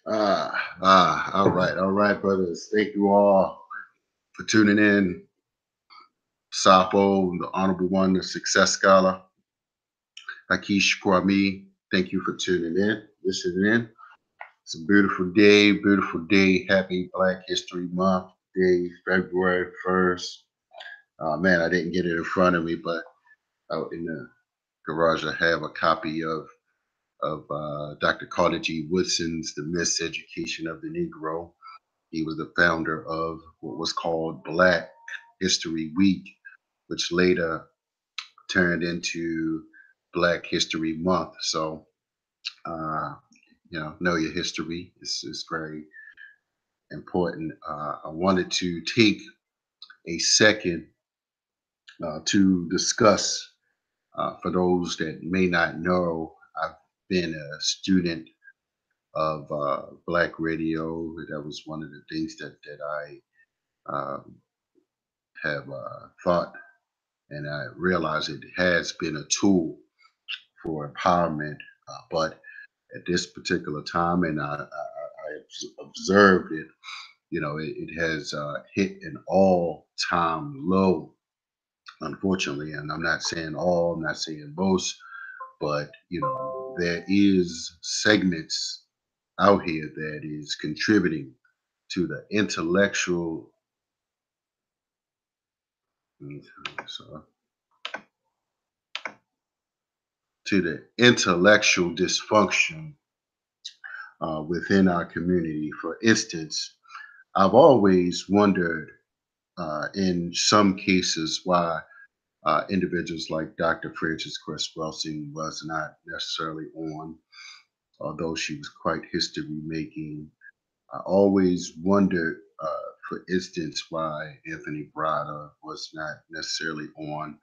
All right, brothers. Thank you all for tuning in. Sapo, the Honorable One, the Success Scholar, Akish Kwame. Thank you for tuning in, listening in. It's a beautiful day, beautiful day. Happy Black History Month day, February 1st. Man, I didn't get it in front of me, but out in the garage, I have a copy of Dr. Carter G. Woodson's The Miseducation of the Negro. He was the founder of what was called Black History Week, which later turned into Black History Month. So, uh, know your history is very important. I wanted to take a second to discuss, for those that may not know, I've been a student of Black radio. That was one of the things that I have thought, and I realize it has been a tool for empowerment. But at this particular time, and I observed it, it has hit an all-time low, unfortunately. And I'm not saying all, I'm not saying most, but there is segments out here that is contributing to the intellectual. So, to the intellectual dysfunction within our community. For instance, I've always wondered, in some cases, why individuals like Dr. Frances Cress Welsing was not necessarily on, although she was quite history making. I always wondered, for instance, why Anthony Brada was not necessarily on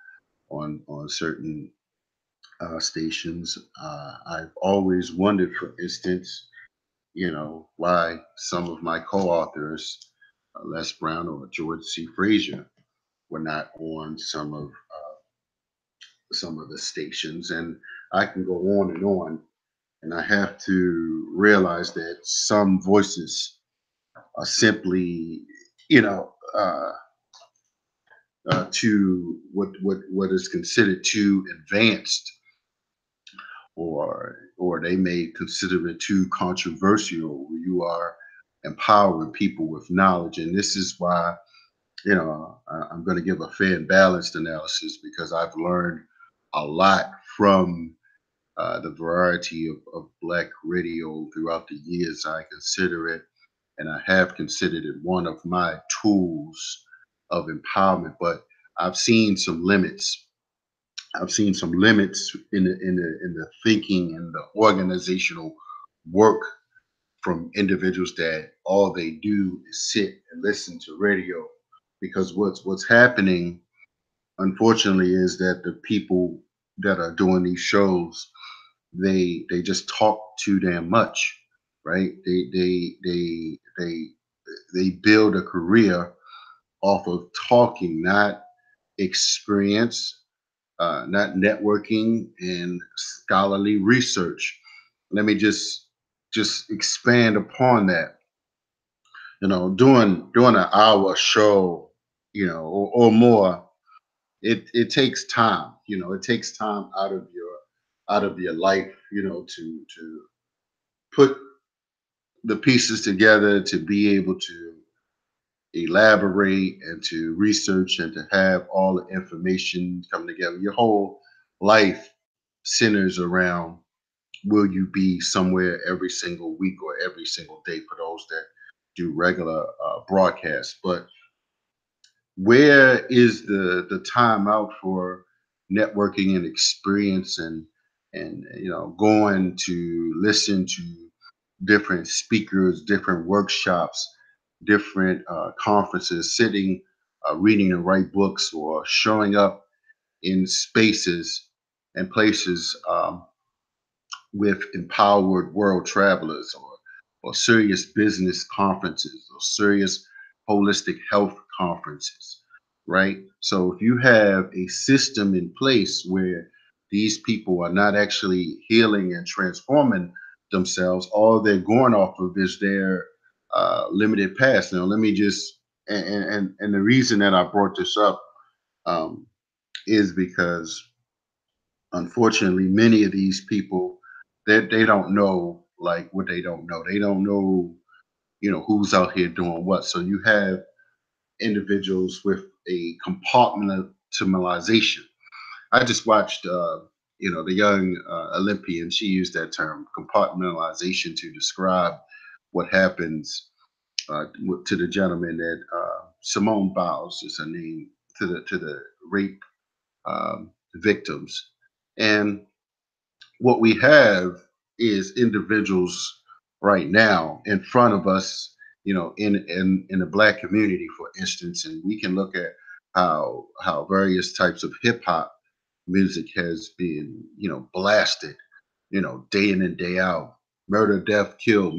certain stations. I've always wondered, for instance, why some of my co-authors, Les Brown or George C. Frazier, were not on some of the stations, and I can go on and on. And I have to realize that some voices are simply, you know, to what is considered too advanced, or they may consider it too controversial. You are empowering people with knowledge, and this is why I'm going to give a fair and balanced analysis, because I've learned a lot from the variety of Black radio throughout the years. I consider it, and I have considered it, one of my tools of empowerment. But I've seen some limits. I've seen some limits in the thinking and the organizational work from individuals that all they do is sit and listen to radio. Because what's happening, unfortunately, is that the people that are doing these shows, they just talk too damn much, right? They build a career off of talking, not experience, not networking and scholarly research. Let me just expand upon that. Doing an hour show, or more, it takes time. It takes time out of your life, to put the pieces together, to be able to elaborate and to research and to have all the information come together. Your whole life centers around, will you be somewhere every single week or every single day, for those that do regular broadcasts. But where is the time out for networking and experience, and going to listen to different speakers, different workshops, different conferences, sitting, reading and write books, or showing up in spaces and places, with empowered world travelers, or serious business conferences, or serious holistic health conferences, right? So if you have a system in place where these people are not actually healing and transforming themselves. All they're going off of is their limited past. Now, let me just and the reason that I brought this up um, is because unfortunately many of these people that they don't know like what they don't know. They don't know who's out here doing what. So you have individuals with a compartmentalization. I just watched, the young Olympian. She used that term compartmentalization to describe what happens to the gentleman that Simone Biles is her name, to the rape victims. And what we have is individuals right now in front of us, in the black community, for instance, and we can look at how various types of hip hop music has been, blasted, day in and day out. Murder, death, kill,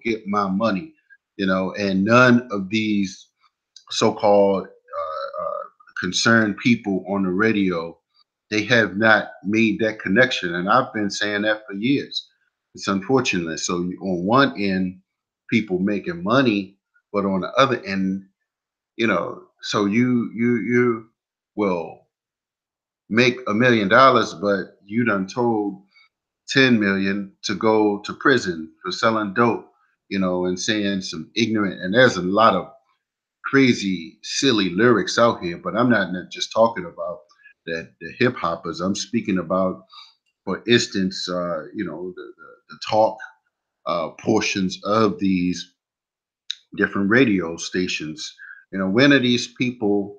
get my money, and none of these so-called concerned people on the radio, they have not made that connection. And I've been saying that for years. It's unfortunate. So on one end, people making money, but on the other end, so you will make $1 million, but you done told 10 million to go to prison for selling dope, and saying some ignorant, and there's a lot of crazy, silly lyrics out here, but I'm not just talking about that the hip hoppers. I'm speaking about, for instance, the talk portions of these different radio stations. When are these people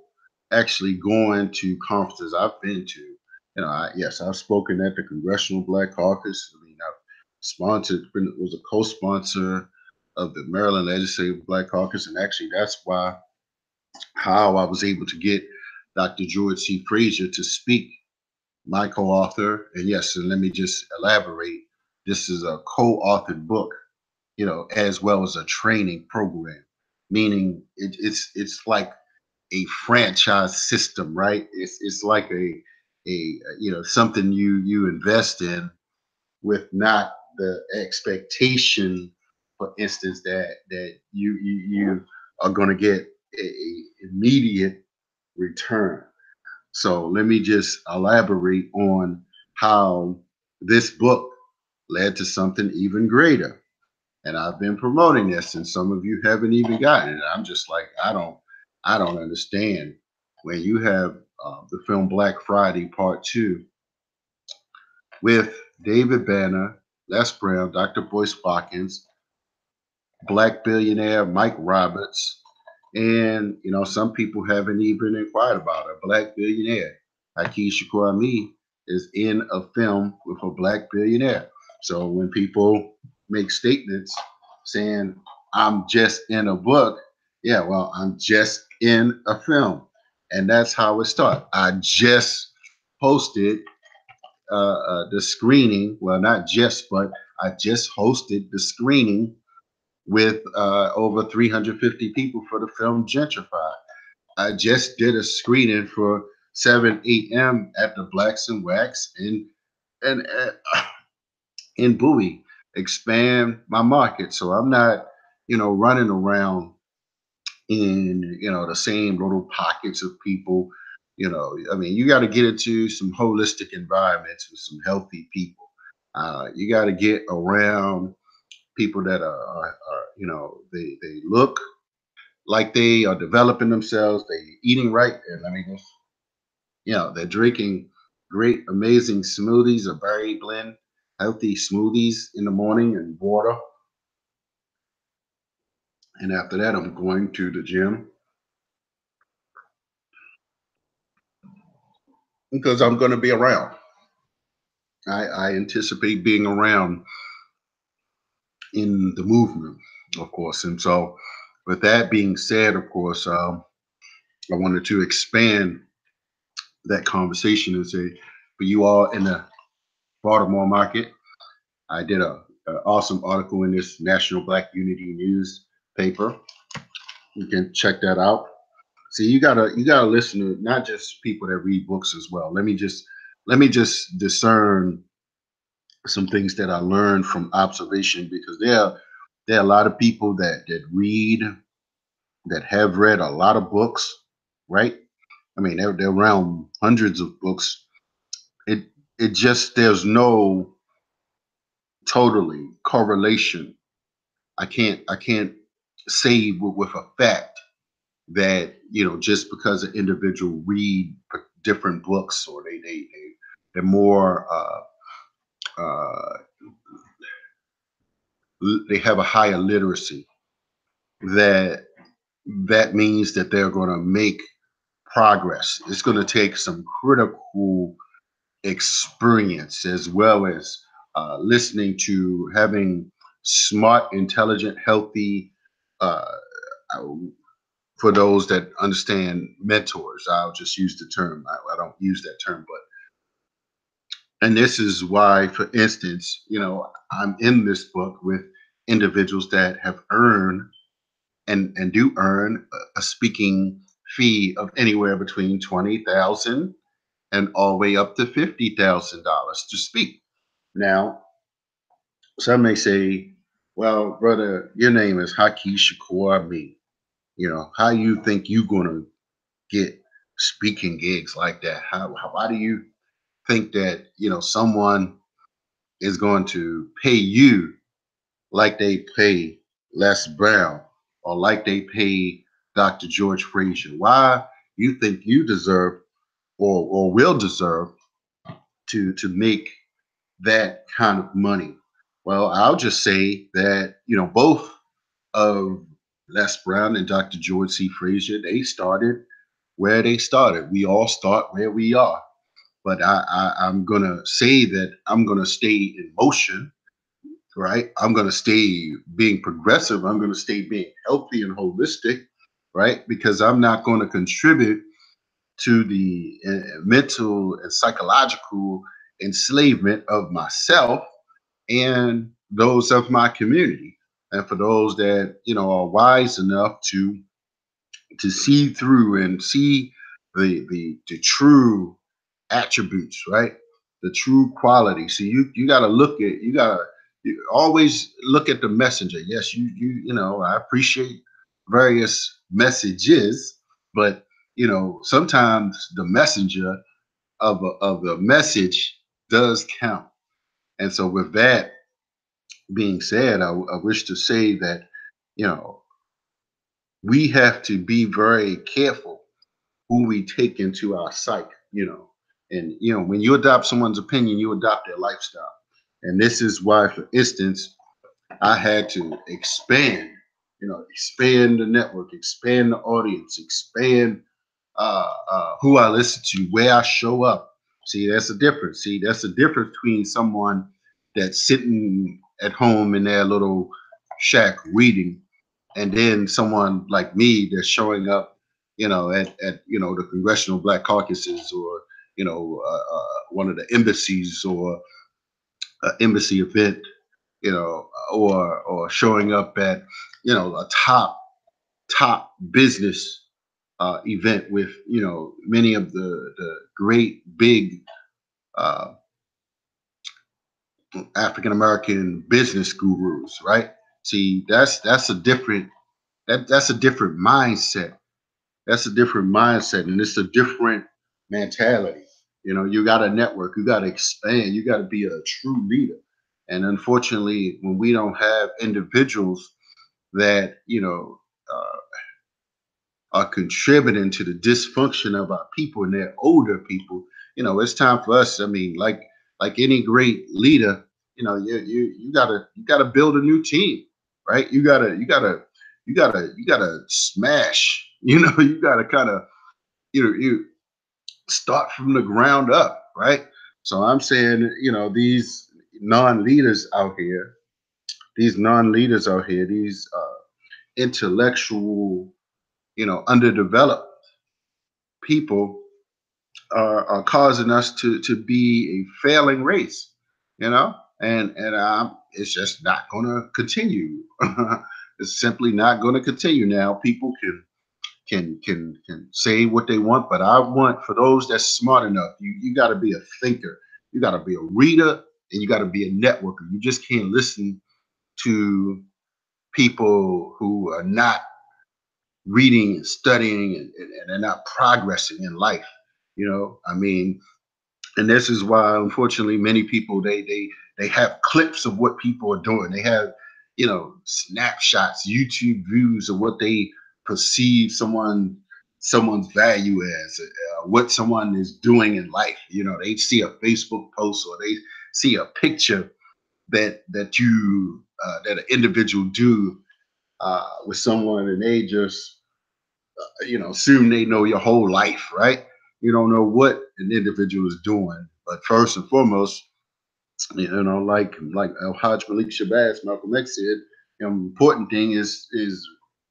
actually going to conferences I've been to? Yes, I've spoken at the Congressional Black Caucus. I mean, I've was a co-sponsor of the Maryland Legislative Black Caucus, and actually, that's why how I was able to get Dr. George C. Frazier to speak, my co-author. And yes, and let me just elaborate. This is a co-authored book, as well as a training program, meaning it's like a franchise system, right? It's like something you invest in with not the expectation, for instance, that you are going to get a immediate return. So let me just elaborate on how this book led to something even greater. And I've been promoting this, and some of you haven't even gotten it. I'm just like, I don't understand. When you have the film Black Friday Part Two with David Banner, Les Brown, Dr. Boyce Watkins, Black billionaire Mike Roberts, and some people haven't even inquired about a Black billionaire. Akeisha Kwame is in a film with a Black billionaire. So when people make statements saying I'm just in a book, yeah, well, I'm just in a film, and that's how it started. I just hosted the screening. Well, not just, but I just hosted the screening with over 350 people for the film Gentrified. I just did a screening for 7 a.m. at the Blacks and Wax and in Bowie, expand my market. So I'm not, running around in the same little pockets of people. I mean, you got to get into some holistic environments with some healthy people. You got to get around people that are they look like they are developing themselves, they eating right, and I mean, they're drinking great, amazing smoothies, a berry blend, healthy smoothies in the morning, and water. And after that, I'm going to the gym because I'm going to be around. I anticipate being around in the movement, of course. And so, with that being said, of course, I wanted to expand that conversation and say, for you all in the Baltimore market, I did a awesome article in this National Black Unity newspaper. You can check that out. See, you gotta listen to not just people that read books as well. Let me just discern some things that I learned from observation, because there are a lot of people that read, that have read a lot of books, right? I mean, they're around hundreds of books. It it just, there's no totally correlation. I can't say with a fact that, just because an individual read different books, or they're more uh, they have a higher literacy, that that means that they're going to make progress. It's going to take some critical experience, as well as listening to, having smart, intelligent, healthy, uh, for those that understand, mentors. I'll just use the term. I don't use that term, but, and this is why, for instance, I'm in this book with individuals that have earned, and do earn a speaking fee of anywhere between 20,000 and all the way up to $50,000 to speak. Now, some may say, "Well, brother, your name is Haki Shakur Me. How you think you gonna get speaking gigs like that? Why do you think that someone is going to pay you like they pay Les Brown, or like they pay Dr. George Frazier? Why you think you deserve, or will deserve, to make that kind of money?" Well, I'll just say that, both of Les Brown and Dr. George C. Frazier, they started where they started. We all start where we are. But I'm gonna say that I'm gonna stay in motion, right? I'm gonna stay being progressive. I'm gonna stay being healthy and holistic, right? Because I'm not gonna contribute to the mental and psychological enslavement of myself and those of my community. And for those that are wise enough to see through and see the true attributes, right? The true quality. So you got to look at, you always look at the messenger. Yes, I appreciate various messages, but sometimes the messenger of the message does count. And so, with that being said, I wish to say that you know we have to be very careful who we take into our sight. And when you adopt someone's opinion, you adopt their lifestyle. And this is why, for instance, I had to expand the network, expand the audience, expand who I listen to, where I show up. See, that's the difference. See, that's the difference between someone that's sitting at home in their little shack reading, and then someone like me that's showing up, at the Congressional Black Caucuses, or one of the embassies, or an embassy event, or showing up at a top business event with many of the great big uh, African American business gurus, right? See, that's a different that's a different mindset. That's a different mindset, and it's a different mentality. You got to network, you got to expand, you got to be a true leader. And unfortunately, when we don't have individuals that are contributing to the dysfunction of our people, and they're older people, it's time for us. I mean, like any great leader, you gotta build a new team, right? You gotta smash. You gotta kind of you start from the ground up, right? So I'm saying, non-leaders out here, these non-leaders out here, these intellectual, underdeveloped people are causing us to be a failing race, and it's just not going to continue. It's simply not going to continue. Now, people can say what they want, but I want, for those that's smart enough, you got to be a thinker, you got to be a reader, and you got to be a networker. You just can't listen to people who are not reading and studying, and they're not progressing in life. I mean, and this is why, unfortunately, many people they have clips of what people are doing. They have, snapshots, YouTube views of what they perceive someone's value as, what someone is doing in life. They see a Facebook post, or they see a picture that an individual do with someone, and they just assume they know your whole life, right? You don't know what an individual is doing. But first and foremost, like Hajj Malik Shabazz, Malcolm X said, the important thing is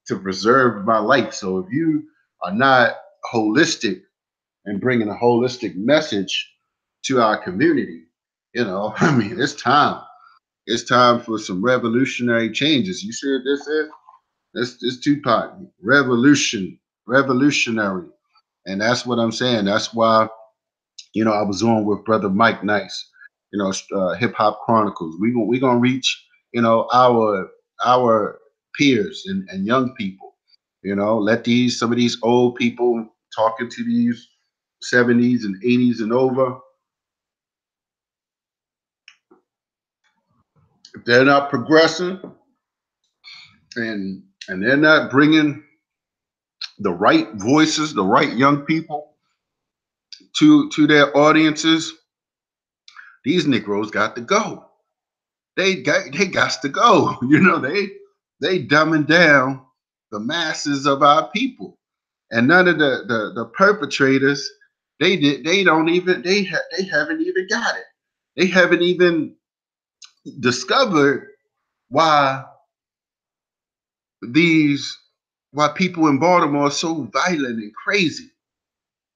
to preserve my life. So if you are not holistic and bringing a holistic message to our community, I mean, it's time. It's time for some revolutionary changes. You said this Tupac, revolutionary, and that's what I'm saying. That's why I was on with brother Mike Nice, Hip Hop Chronicles. We gonna reach our peers and young people. Let these some of these old people talking to these 70s and 80s and over. If they're not progressing and they're not bringing the right voices, the right young people to their audiences, these Negroes got to go. They got to go. They dumbing down the masses of our people, and none of the perpetrators they haven't even got it. They haven't even discovered why these why people in Baltimore are so violent and crazy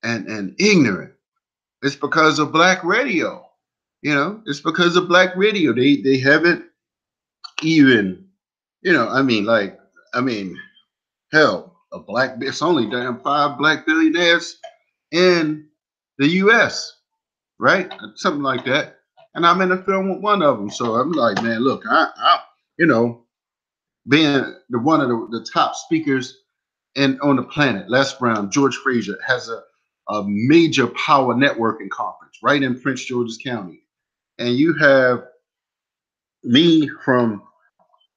and ignorant. It's because of black radio. It's because of black radio. They haven't even, I mean, hell, it's only damn 5 black billionaires in the US, right? Something like that. And I'm in a film with one of them. So I'm like, man, look, you know, being one of the top speakers on the planet, Les Brown, George Frazier, has a major power networking conference right in Prince George's County. And you have me from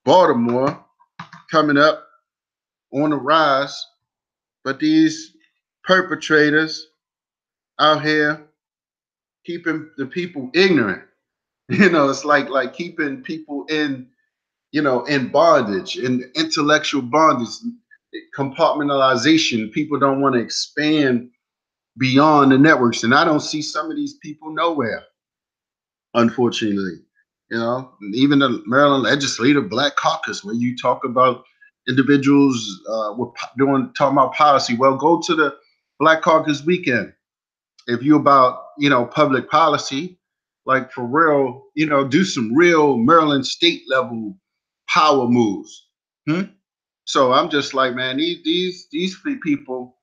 Baltimore coming up on the rise, but these perpetrators out here keeping the people ignorant. It's like keeping people in bondage, in intellectual bondage, compartmentalization. People don't want to expand beyond the networks, and I don't see some of these people nowhere, unfortunately. Even the Maryland Legislative Black Caucus, where you talk about individuals talking about policy. Well, go to the Black Caucus weekend. If you're about public policy, like for real, do some real Maryland state level power moves. Hmm? So I'm just like, man, these people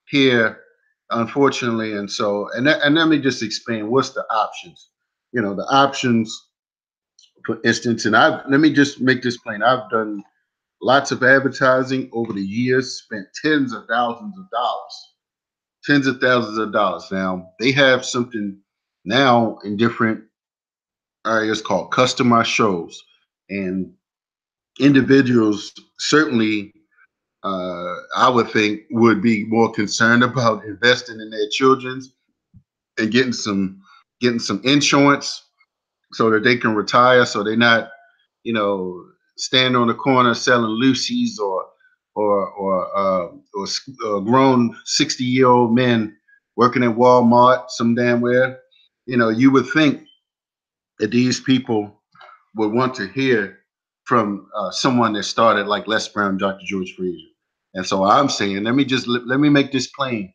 here, unfortunately, and let me just explain what's the options. The options, for instance, and let me just make this plain. I've done lots of advertising over the years, spent tens of thousands of dollars. Now they have something now in different areas called customized shows, and individuals certainly, I would think, would be more concerned about investing in their children's and getting some insurance so that they can retire, so they're not, you know, standing on the corner selling Lucy's or grown 60-year-old men working at Walmart some damn where. You would think that these people would want to hear from someone that started like Les Brown, Dr. George Frazier. And so I'm saying, let me make this plain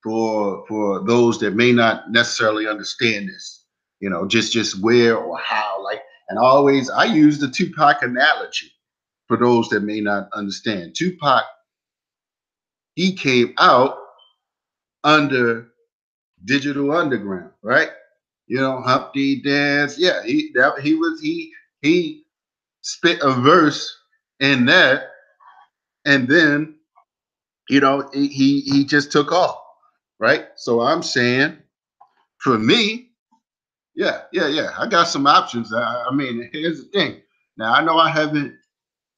for those that may not necessarily understand this. Just where or how. And I use the Tupac analogy for those that may not understand. Tupac, he came out under Digital Underground, right? Humpty dance. Yeah, he spit a verse in that, and then he just took off, right? So I'm saying, for me, yeah, yeah, yeah, I got some options. I mean, here's the thing. Now I know I haven't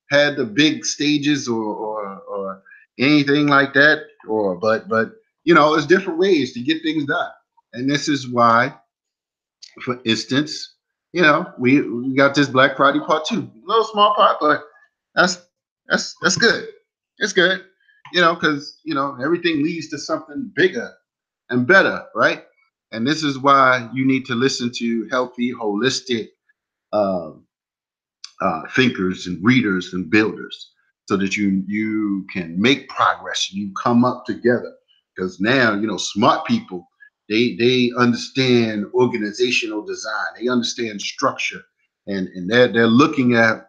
had the big stages or anything like that, but there's different ways to get things done, and this is why, for instance, we got this Black Friday part two, a little small part, but that's that's good. It's good, because everything leads to something bigger and better, right? And this is why you need to listen to healthy, holistic um, thinkers and readers and builders, so that you can make progress and you come up together. Because now, smart people, they understand organizational design, they understand structure, and they're looking at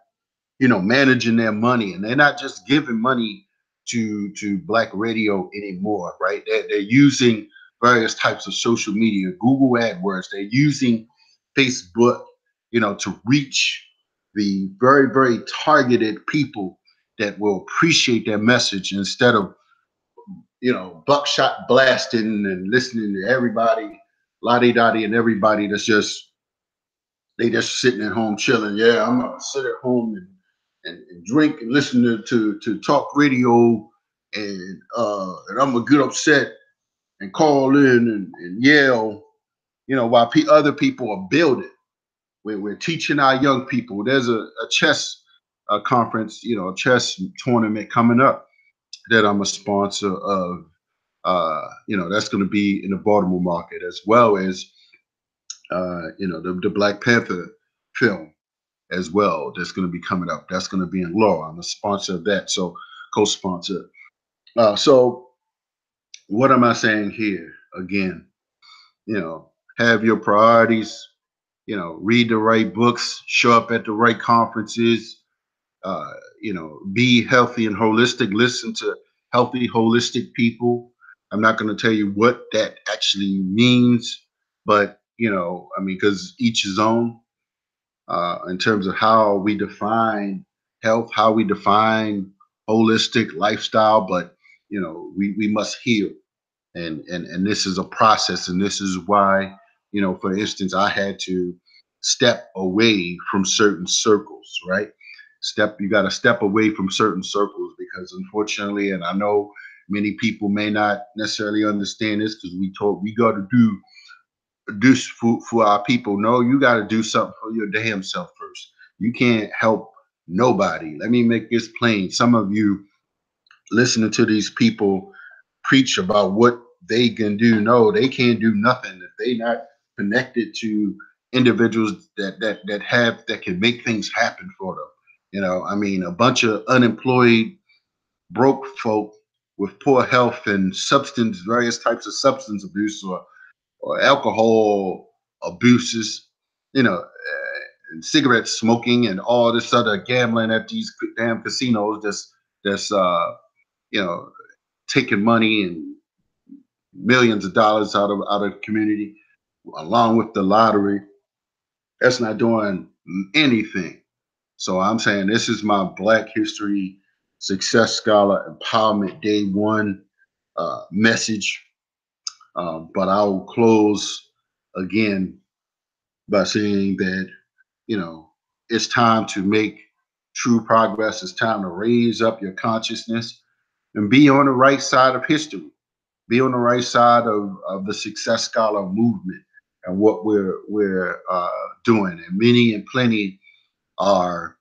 managing their money, and they're not just giving money to Black radio anymore, right? They're using various types of social media, Google AdWords. They're using Facebook, to reach the very, very targeted people that will appreciate their message, instead of buckshot blasting and listening to everybody, lottie dottie, and everybody that's just they just sitting at home chilling. Yeah, I'm gonna sit at home and drink and listen to talk radio, and I'm gonna get upset and call in and yell, while other people are building. We're teaching our young people. There's a chess conference, a chess tournament coming up that I'm a sponsor of. That's going to be in the Baltimore market, as well as the Black Panther film as well, that's going to be coming up. That's going to be in Law. I'm a sponsor of that, so co-sponsor. So what am I saying here? Again, have your priorities. Read the right books, show up at the right conferences. Be healthy and holistic. Listen to healthy, holistic people. I'm not going to tell you what that actually means, but I mean, because each is own, in terms of how we define health, how we define holistic lifestyle. But we must heal, and this is a process, and this is why, for instance, I had to step away from certain circles, right? You got to step away from certain circles, because unfortunately, and I know many people may not necessarily understand this, because we got to do for our people. No, you got to do something for your damn self first. You can't help nobody. Let me make this plain. Some of you listening to these people preach about what they can do. No, they can't do nothing if they not connected to individuals that can make things happen for them. I mean, a bunch of unemployed, broke folk with poor health and various types of substance abuse, or alcohol abuses, and cigarette smoking, and all this other gambling at these damn casinos, that's you know taking money and millions of dollars out of the community, along with the lottery. That's not doing anything. So I'm saying, this is my Black History Success Scholar Empowerment Day One message. But I'll close again by saying that, you know, it's time to make true progress. It's time to raise up your consciousness and be on the right side of history. Be on the right side of the Success Scholar movement and what we're doing. And many and plenty are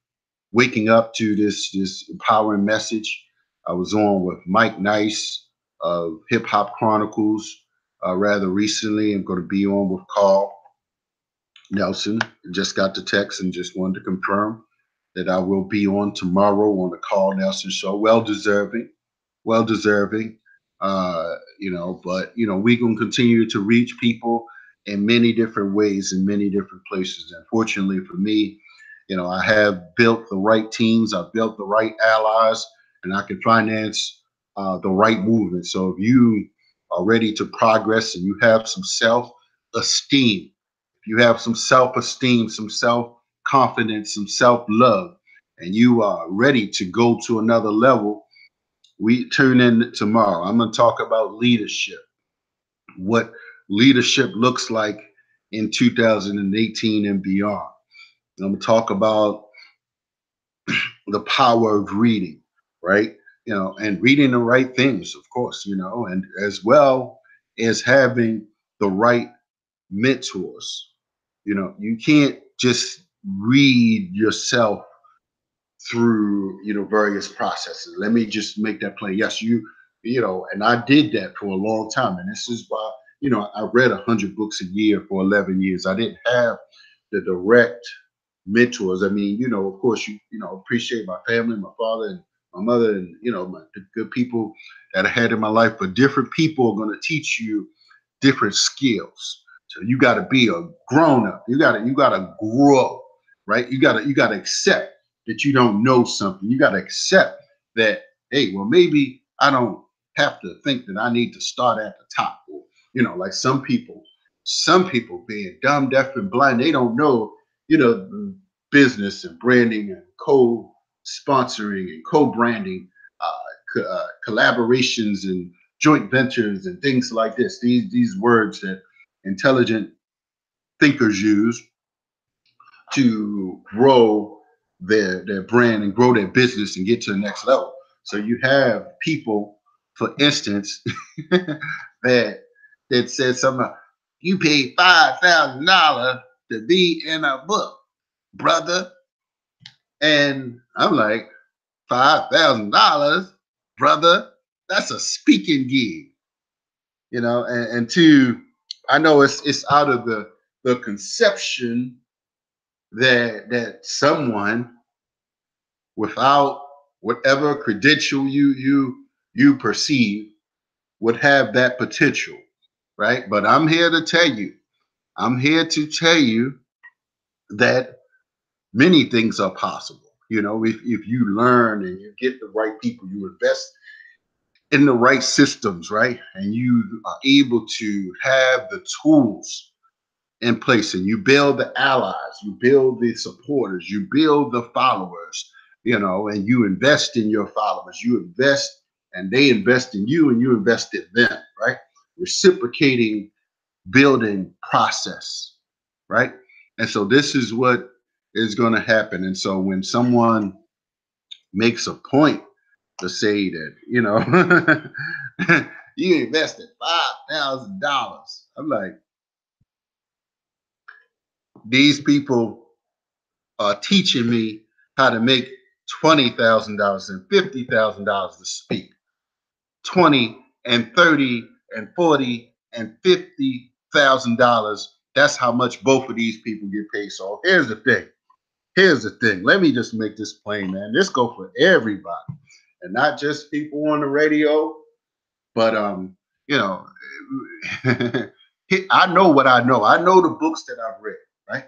waking up to this empowering message. I was on with Mike Nice of Hip Hop Chronicles rather recently. I'm going to be on with Carl Nelson. Just got the text and just wanted to confirm that I will be on tomorrow on the Carl Nelson show. Well deserving, well deserving. But we're gonna continue to reach people in many different ways, in many different places. And fortunately for me, I have built the right teams, I've built the right allies, and I can finance the right movement. So if you are ready to progress and you have some self-esteem, if you have some self-esteem, some self-confidence, some self-love, and you are ready to go to another level, we tune in tomorrow. I'm going to talk about leadership, what leadership looks like in 2018 and beyond. I'm going to talk about the power of reading, right? And reading the right things, of course, and as well as having the right mentors. You can't just read yourself through various processes. Let me just make that plain. Yes, and I did that for a long time, and this is why I read 100 books a year for 11 years. I didn't have the direct mentors. I mean, of course, appreciate my family, my father and my mother, and the good people that I had in my life. But different people are going to teach you different skills. So you got to be a grown up. You got to grow, right? You got to accept that you don't know something. You got to accept that, hey, well, maybe I don't have to think that I need to start at the top. Or, like some people being dumb, deaf, and blind, they don't know, business and branding and co-sponsoring and co-branding, collaborations and joint ventures and things like this. These words that intelligent thinkers use to grow their brand and grow their business and get to the next level. So you have people, for instance, that said something like, you paid $5,000 to be in a book, brother. And I'm like, $5,000, brother? That's a speaking gig, and two, I know it's out of the conception that someone without whatever credential you perceive would have that potential, right? But I'm here to tell you that many things are possible. If you learn and you get the right people, you invest in the right systems, right? And you are able to have the tools in place, and you build the allies, you build the supporters, you build the followers, and you invest in your followers, you invest and they invest in you and you invest in them, right? Reciprocating building process, right? And so this is what is going to happen. And so when someone makes a point to say that, you invested $5,000, I'm like, these people are teaching me how to make $20,000 and $50,000 to speak. 20 and 30 and 40 and $50,000. That's how much both of these people get paid. So here's the thing. Let me just make this plain, man. This go for everybody, and not just people on the radio. But you know, I know what I know. I know the books that I've read, right?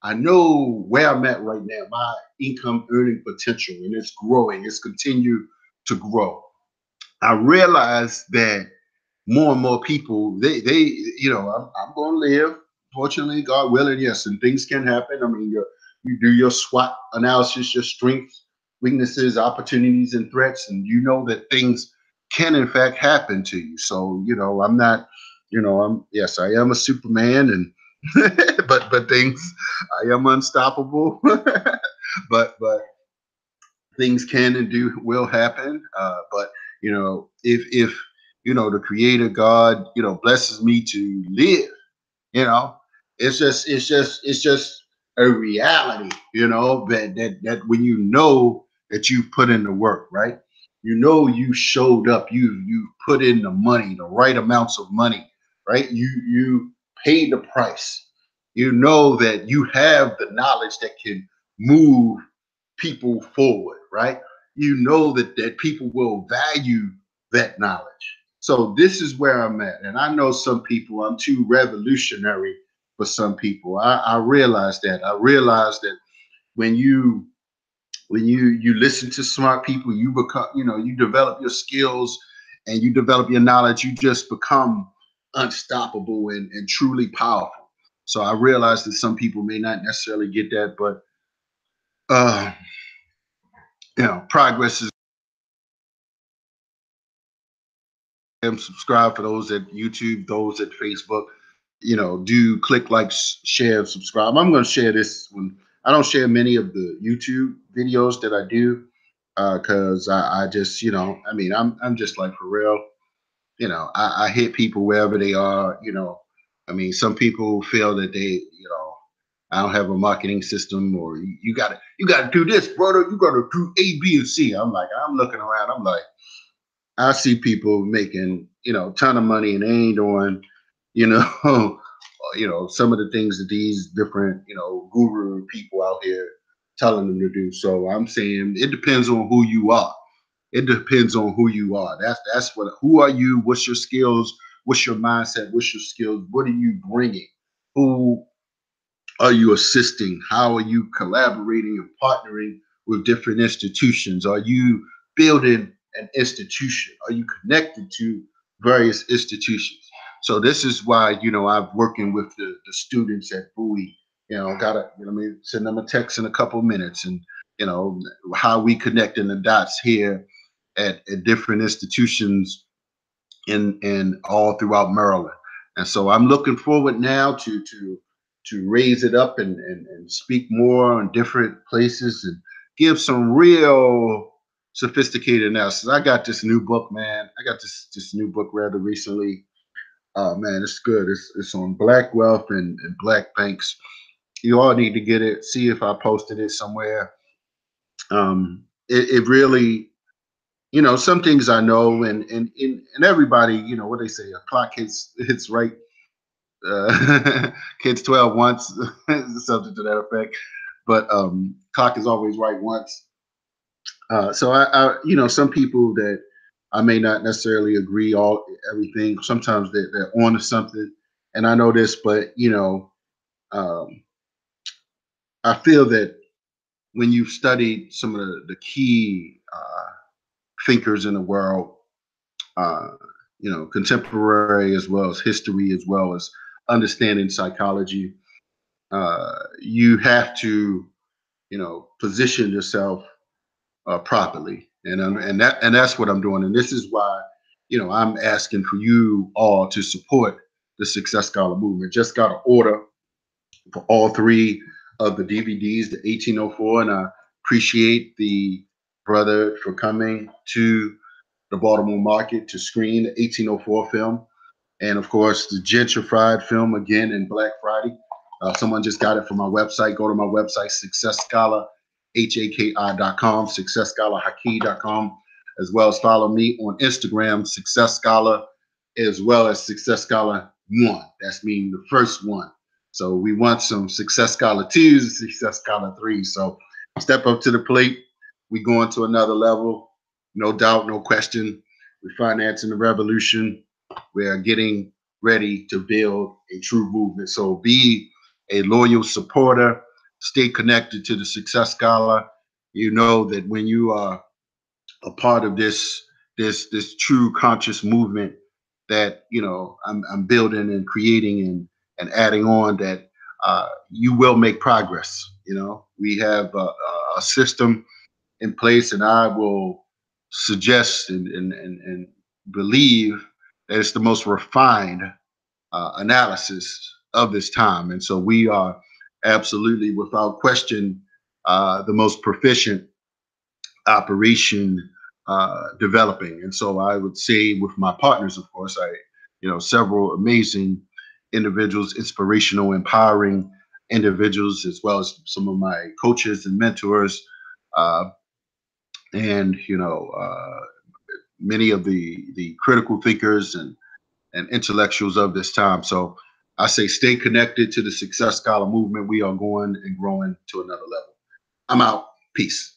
I know where I'm at right now, my income earning potential, and it's growing. It's continued to grow. I realize that more and more people, I'm going to live. Fortunately, God willing, yes, and things can happen. I mean, you do your SWOT analysis, your strengths, weaknesses, opportunities, and threats, and you know that things can in fact happen to you. So, I'm not, yes, I am a Superman, and but things, I am unstoppable, but things can and do will happen. But if the Creator God, blesses me to live, you know, it's just a reality, that when that you've put in the work, right? You showed up, you put in the money, the right amounts of money, right? You paid the price. You know that you have the knowledge that can move people forward, right? You know that people will value that knowledge. So this is where I'm at. And I know some people, I'm too revolutionary for some people. I realize that. I realize that when you listen to smart people, you become, you develop your skills and you develop your knowledge, you just become unstoppable and truly powerful. So I realize that some people may not necessarily get that, but uh, progress is. And subscribe for those at YouTube, those at Facebook. Do click like, share, subscribe. I'm going to share this one. I don't share many of the YouTube videos that I do because I just, I mean, I'm just like for real. I hit people wherever they are. I mean, some people feel that I don't have a marketing system, or you got to do this, brother. You got to do A, B, and C. I'm like, I'm looking around. I'm like, I see people making, ton of money and they ain't doing, you know, some of the things that these different, guru people out here telling them to do. So I'm saying it depends on who you are. It depends on who you are. That's what. Who are you? What's your skills? What's your mindset? What's your skills? What are you bringing? Who are you assisting? How are you collaborating and partnering with different institutions? Are you building an institution? Are you connected to various institutions? So this is why, I'm working with the students at Bowie. Gotta, send them a text in a couple minutes, and you know how we connecting the dots here at different institutions in all throughout Maryland. And so I'm looking forward now to raise it up and speak more on different places and give some real sophisticated analysis. I got this new book, man. I got this new book rather recently. Man, it's good. It's on black wealth and black banks. You all need to get it. See if I posted it somewhere. It really, some things I know, and everybody, what they say, a clock hits right. Kids 12 once, something to that effect. But clock is always right once. So some people that I may not necessarily agree all everything. Sometimes they're on to something, and I know this, but um, I feel that when you've studied some of the key thinkers in the world, uh, contemporary as well as history, as well as understanding psychology. You have to, position yourself properly, and that's what I'm doing. And this is why, I'm asking for you all to support the Success Scholar movement. Just got an order for all three of the DVDs, the 1804, and I appreciate the brother for coming to the Baltimore market to screen the 1804 film. And of course, the Gentrified film again in Black Friday. Someone just got it from my website. Go to my website, successscholarhaki.com, successscholarhaki.com, as well as follow me on Instagram, Success Scholar, as well as Success Scholar 1. That's meaning the first one. So we want some Success Scholar 2s, Success Scholar 3. So step up to the plate. We going to another level. No doubt, no question. We're financing the revolution. We are getting ready to build a true movement. So be a loyal supporter. Stay connected to the Success Scholar. You know that when you are a part of this true conscious movement that I'm building and creating and adding on, that you will make progress. We have a system in place, and I will suggest and believe that it's the most refined analysis of this time. And so we are absolutely, without question, the most proficient operation developing. And so I would say, with my partners, of course, several amazing individuals, inspirational, empowering individuals, as well as some of my coaches and mentors, uh, and many of the critical thinkers and intellectuals of this time. So I say, stay connected to the Success Scholar movement. We are going and growing to another level. I'm out. Peace.